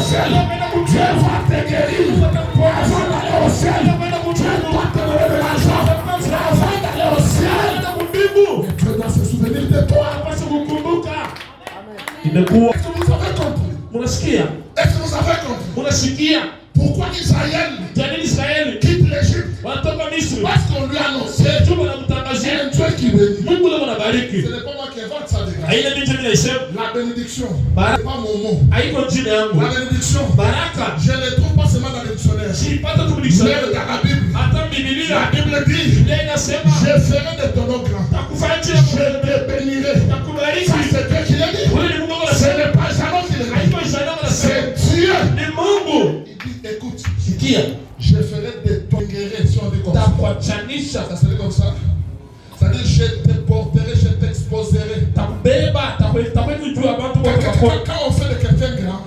ciel. Dieu va te guérir. Avant d'aller au ciel, Dieu doit te donner de l'argent. Avant d'aller au ciel, Dieu doit se souvenir de toi. Est-ce que vous avez compris? Est-ce que vous avez compris? Pourquoi Israël quitte l'Égypte? Parce qu'on lui a annoncé un Dieu qui bénit. Ce n'est pas moi qui invente ça, les gars. La bénédiction, ce n'est pas mon mot. La bénédiction, je ne le trouve pas seulement dans le dictionnaire. Mais dans la Bible, la Bible dit, je ferai de ton nom grand. Je te bénirai. Ça, c'est Dieu qui l'a dit. Ce n'est pas Janon qui l'a dit. C'est Dieu. Il dit, écoute, je ferai de ton guérir, si on dit comme ça. Ça se dit comme ça. C'est-à-dire, je te porterai, je t'exposerai. Quand on fait de quelqu'un grand,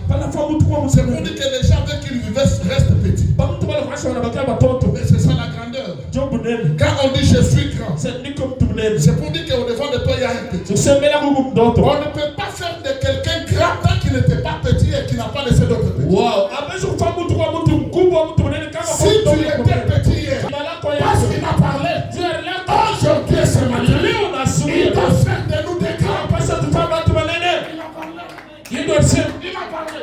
c'est pour dire que les gens avec qui ils vivent restent petits. Mais c'est ça la grandeur. Quand on dit je suis grand, c'est pour dire qu'au devant de toi il y a un petit. On ne peut pas faire de quelqu'un grand tant qu'il n'était pas petit et qu'il n'a pas laissé d'autres petits. Si tu étais petit hier, parce qu'il a parlé, aujourd'hui ce matin, il doit faire de nous des grands. Il a parlé.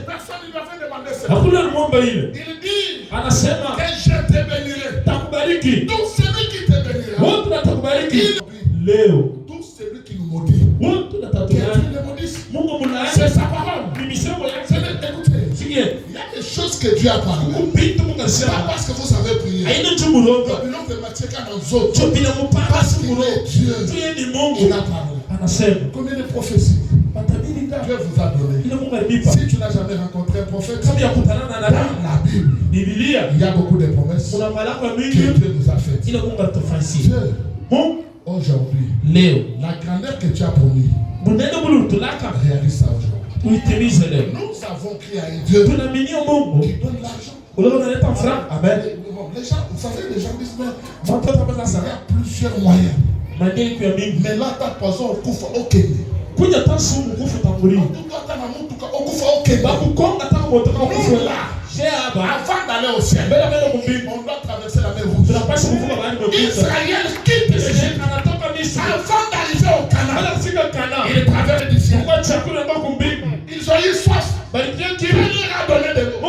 Personne ne lui avait demandé ça. Il dit que je te bénirai. Tout celui qui te bénira. Tout celui qui nous maudit. Que Dieu le maudisse. C'est sa parole. Écoutez, il y a des choses que Dieu a parlé. C'est pas parce que vous savez prier. Parce qu'il est Dieu. Il a parlé. Combien de prophéties Dieu vous a donné? Si tu n'as jamais rencontré un prophète, dans la Bible, il y a beaucoup de promesses que Dieu nous a faites. Dieu, aujourd'hui, la grandeur que tu as promis, réalise ça aujourd'hui. Nous avons crié à un Dieu qui donne l'argent. Amen. Les gens, vous savez, les gens disent, mais il y a plusieurs moyens. Mais là, ta poison au coup, ok. Nous là, avant d'aller au ciel, on doit traverser la mer Rouge. Israël quitte l'Égypte. Avant d'arriver au Canaan, il traverse d'ici. Ils ont eu soif. Dieu leur a donné de l'eau.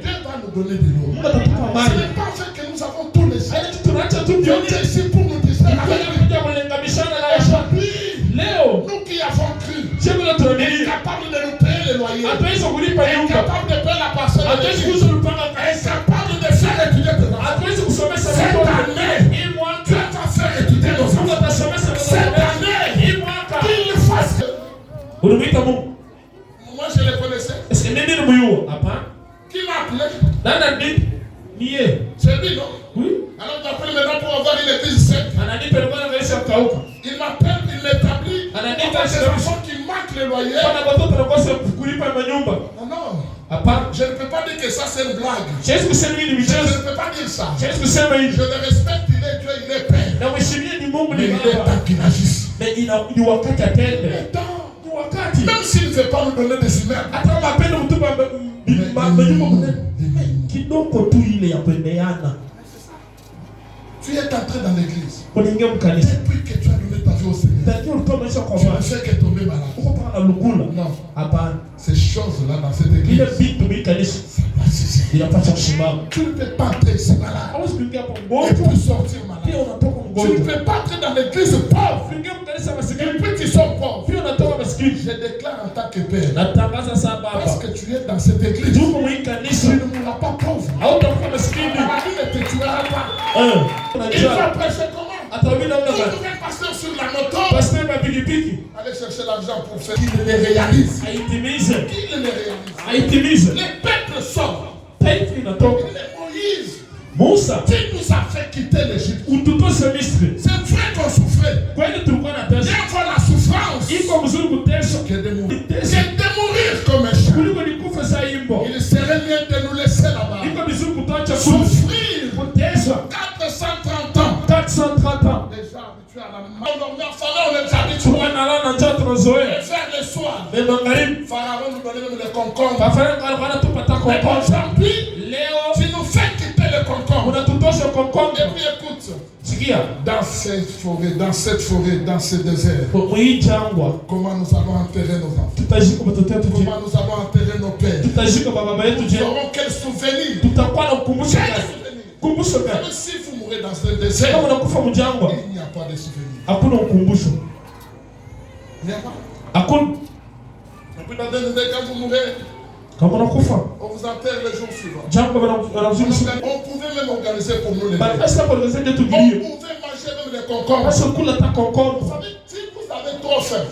Dieu va nous donner de l'eau. Ce n'est pas fait que nous avons tous les jours. Dieu est ici pour nous distraire. Aujourd'hui, nous qui avons cru, capable de nous payer le loyer, capable de payer la parcelle, capable de faire étudier tes enfants. Cette année, Dieu va faire étudier nos enfants. Cette année, qu'il fasse. Moi, je le connaissais. Qui m'a appelé? C'est lui, non? Oui. Alors, il m'appelle maintenant pour avoir une église sec. Il m'appelle, il m'établit. Il des enfants qui manquent le loyer. Non, non. Je ne peux pas dire que ça c'est une blague. Je ne peux pas dire ça. Je le respecte, il est Dieu, il est Père. Mais il est temps qu'il agisse. Mais il est temps. Même s'il ne veut pas nous donner des immeubles. Tu es entré dans l'église. Depuis que tu as donné ta vie au Seigneur, tu ne fais que tomber malade. Non. Ces choses-là dans cette église, tu ne peux pas entrer ici malade et puis sortir malade. Tu ne peux pas entrer dans l'église pauvre et puis tu sors pauvre. Je déclare en tant que père, parce que tu es dans cette église, tu ne mourras pas pauvre. La vie ne te tuera pas. Il va prêcher comment? Tu devrais passer sur la moto. Allez chercher l'argent pour faire qu'il le réalise. Qu'il le réalise. Les peuples sortent. Moïse, tu nous as fait quitter l'Égypte. C'est vrai qu'on souffrait. Bien fois la souffrance que de mourir. Comme un chat. Il serait mieux de nous laisser là-bas. Souffrir 430 ans. Déjà habitué à la mort. On est habitué. Et faire le soir. magharibi. Pharaon nous donnait même les concombres. Mais aujourd'hui, tu nous fais quitter les concombres. Et puis écoute, dans cette forêt, dans ce désert, comment nous allons enterrer nos enfants? Comment nous allons enterrer nos pères? Nous aurons quel souvenir? Si vous mourrez dans ce désert, il n'y a pas de souvenir. Il n'y a pas. Et puis dans le désert, quand vous mourrez, on vous enterre les jours suivants. On pouvait même organiser pour nous les bébés. On pouvait manger même les concombres. Vous savez, si vous avez trop faim,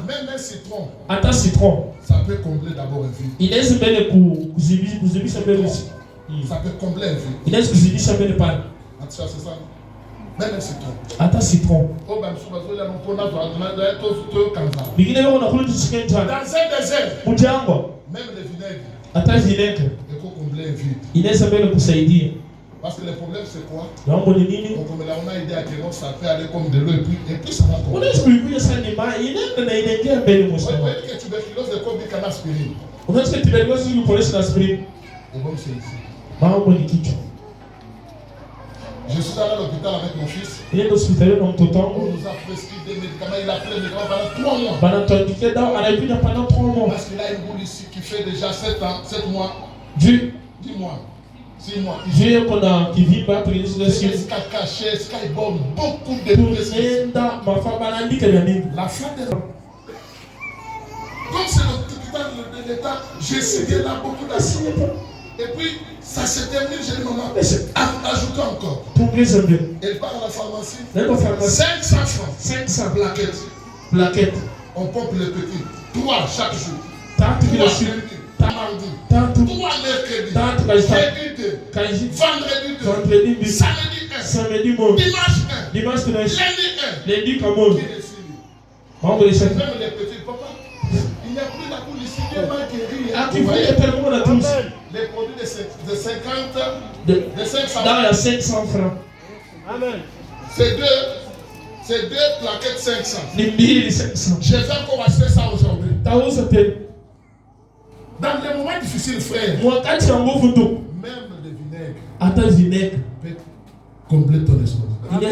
même un citron, ça peut combler d'abord un vide. Ça peut combler un vide. C'est ça. Même un citron. Dans un désert, même le vinaigre, il faut combler un vide. Parce que le problème c'est quoi? On a idée à quel ça peut aller comme de l'eau et puis ça va combler. Vous voyez que tuberculose est comme une aspirine. Et bon c'est ici. Je suis allé à l'hôpital avec mon fils. On nous a prescrit des médicaments. Il a pris les médicaments pendant 3 mois. Parce qu'il a une boule ici qui fait déjà 7 mois. 10 mois. 6 mois. C'est caché, Skyborn, beaucoup de prescriptions. La fin de comme c'est l'hôpital de l'État, j'ai signé là beaucoup d'assignés. Et puis, ça se termine, j'ai dit maman, ajoute encore. Elle part à la pharmacie. 500 francs. 500 plaquettes. On pompe les petits. 3 chaque jour. 3 mardi. 3 mercredi. Jeudi 2. Vendredi 2. Samedi 1. Dimanche 1. Lundi 1. Même les petits, papa. Il n'y a plus la publicité qui les produits de 50, de 500 francs. 500 francs. Amen. C'est deux plaquettes 500. Je vais encore acheter ça aujourd'hui. Dans les moments difficiles, frère, même le vinaigre peut combler ton espoir. Tu nous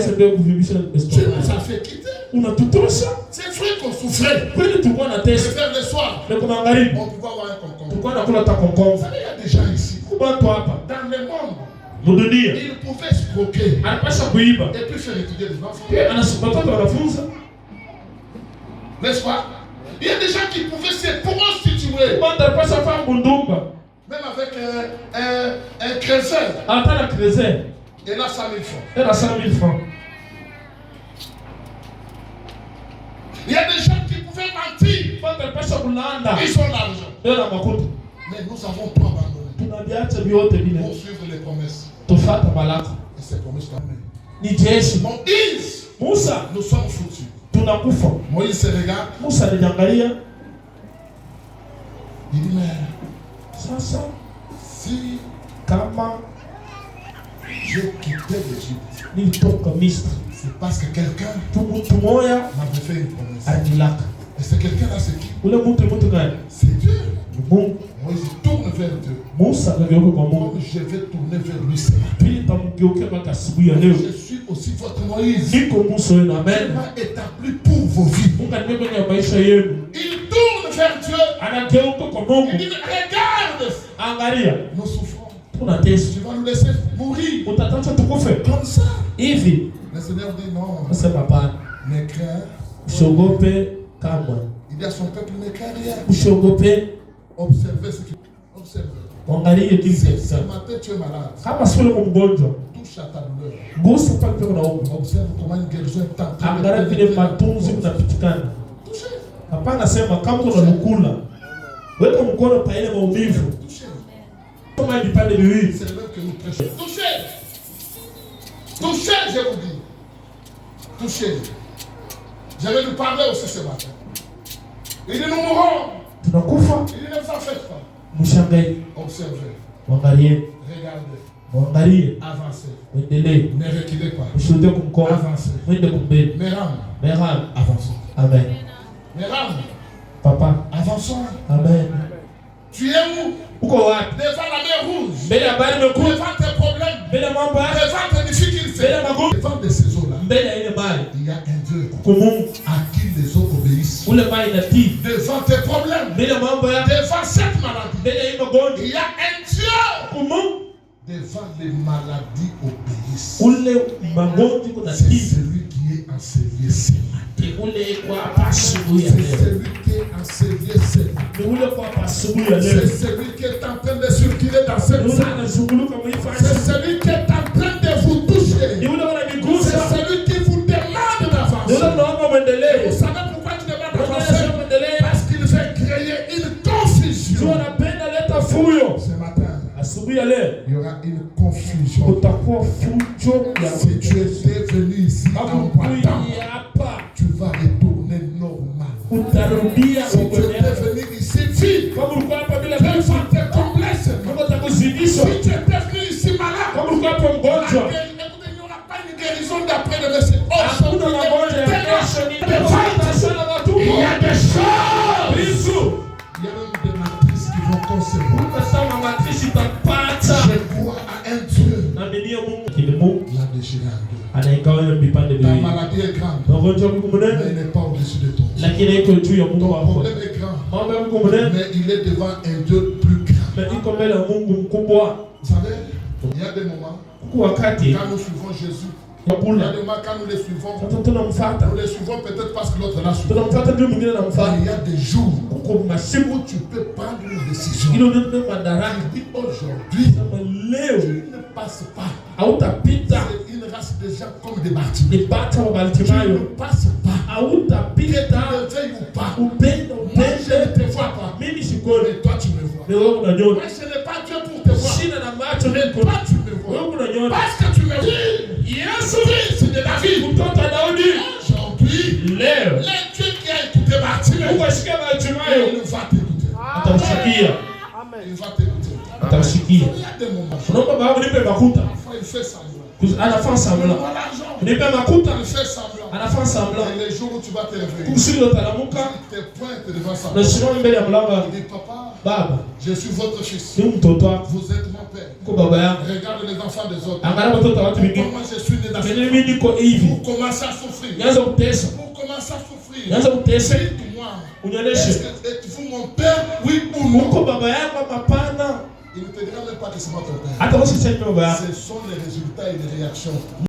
as fait quitter. C'est vrai qu'on souffrait. Le faire le soir, on pouvait avoir un concombre. Vous savez, il y a des gens ici. Dans le monde, ils pouvaient se croquer. Et puis faire étudier des enfants. N'est-ce pas? Il y a des gens qui pouvaient se prostituer. Même avec un creuset. Et là, 100 000 francs. Il y a des gens qui pouvaient mentir. Ils ont l'argent. Mais nous avons tout abandonné pour suivre les promesses. Et ces promesses sont Moïse, nous sommes foutus. Moïse se regarde. Il dit, mais si j'ai quitté l'Égypte, c'est parce que quelqu'un m'avait fait une promesse. Et c'est quelqu'un-là, c'est qui? C'est Dieu. Moïse tourne vers Dieu. Comme je vais tourner vers lui, c'est je suis aussi votre Moïse. Dieu m'a établi pour vos vies. Il tourne vers Dieu. Il dit, regarde, nous souffrons. Tu vas nous laisser mourir comme ça. Le Seigneur dit non. Ne crains. Il dit à son peuple, ne crains rien. Observez ce qu'il observe. Si ce matin tu es malade, touche à ta douleur. Observe comment une guérison est en train de c'est là que nous prêchons. Touchez, je vous dis. Touchez. Je vais nous parler aussi ce matin. Il dit nous mourrons. Il dit ne vous en faites pas. Observez. Regardez. Avancez. Ne reculez pas. Avancez. Meram. Avancez. Amen. Meram. Papa. Avançons. Amen. Tu es où? Devant la mer rouge. Devant tes problèmes. Devant tes difficultés. Devant des saisons-là. Il y a un Dieu à qui les autres obéissent. Devant tes problèmes. Devant cette maladie. Il y a un Dieu. Devant les maladies obéissent. C'est celui qui est enseigné ce matin. C'est celui qui est enseigné ce matin. C'est celui qui est en train de circuler dans cette salle. C'est celui qui est en train de vous toucher. C'est celui qui vous demande d'avancer. Vous savez pourquoi tu demandes d'avancer? Parce qu'il veut créer une confusion. Ce matin, il y aura une confusion. Si tu étais venu ici en partant, tu vas retourner normal. Si tu étais venu ici vite, tu vas te complexes. Si tu étais venu ici malade, écoutez, il n'y aura pas une guérison d'après le message. Il y a des choses. Il y a même des matrices qui vont concevoir. Je crois à un Dieu. La déchirure. Ta maladie est grande, mais il n'est pas au-dessus de toi. Ton problème est grand, mais il est devant un Dieu plus grand. Vous savez, il y a des moments quand nous suivons Jésus. Il y a des moments quand nous les suivons peut-être parce que l'autre l'a suivi. Il y a des jours où tu peux prendre une décision. Il dit aujourd'hui, tu ne passes pas. C'est une race de gens comme des martyrs. Tu ne passes pas. Que tu le veuilles ou pas. Moi je ne te vois pas. Mais toi tu me vois. Moi ce n'est pas Dieu pour te voir. Mais toi tu me vois. Parce que tu me vois. Fils de David. Aujourd'hui, le Dieu qui a écouté Bartimée, il va t'écouter. Il va t'écouter. Il y a des moments. Il fait semblant. Il fait semblant. Et les jours où tu vas te réveiller, tes pointes devant sa porte. Il dit, papa, je suis votre fils. Vous êtes mon père. Regarde les enfants des autres. Comment je suis né dans cette vie. Vous commencez à souffrir. Dites-moi, est-ce que êtes-vous mon père? Oui ou non? Il ne te dira même pas que c'est moi ton père. Ce sont les résultats et les réactions.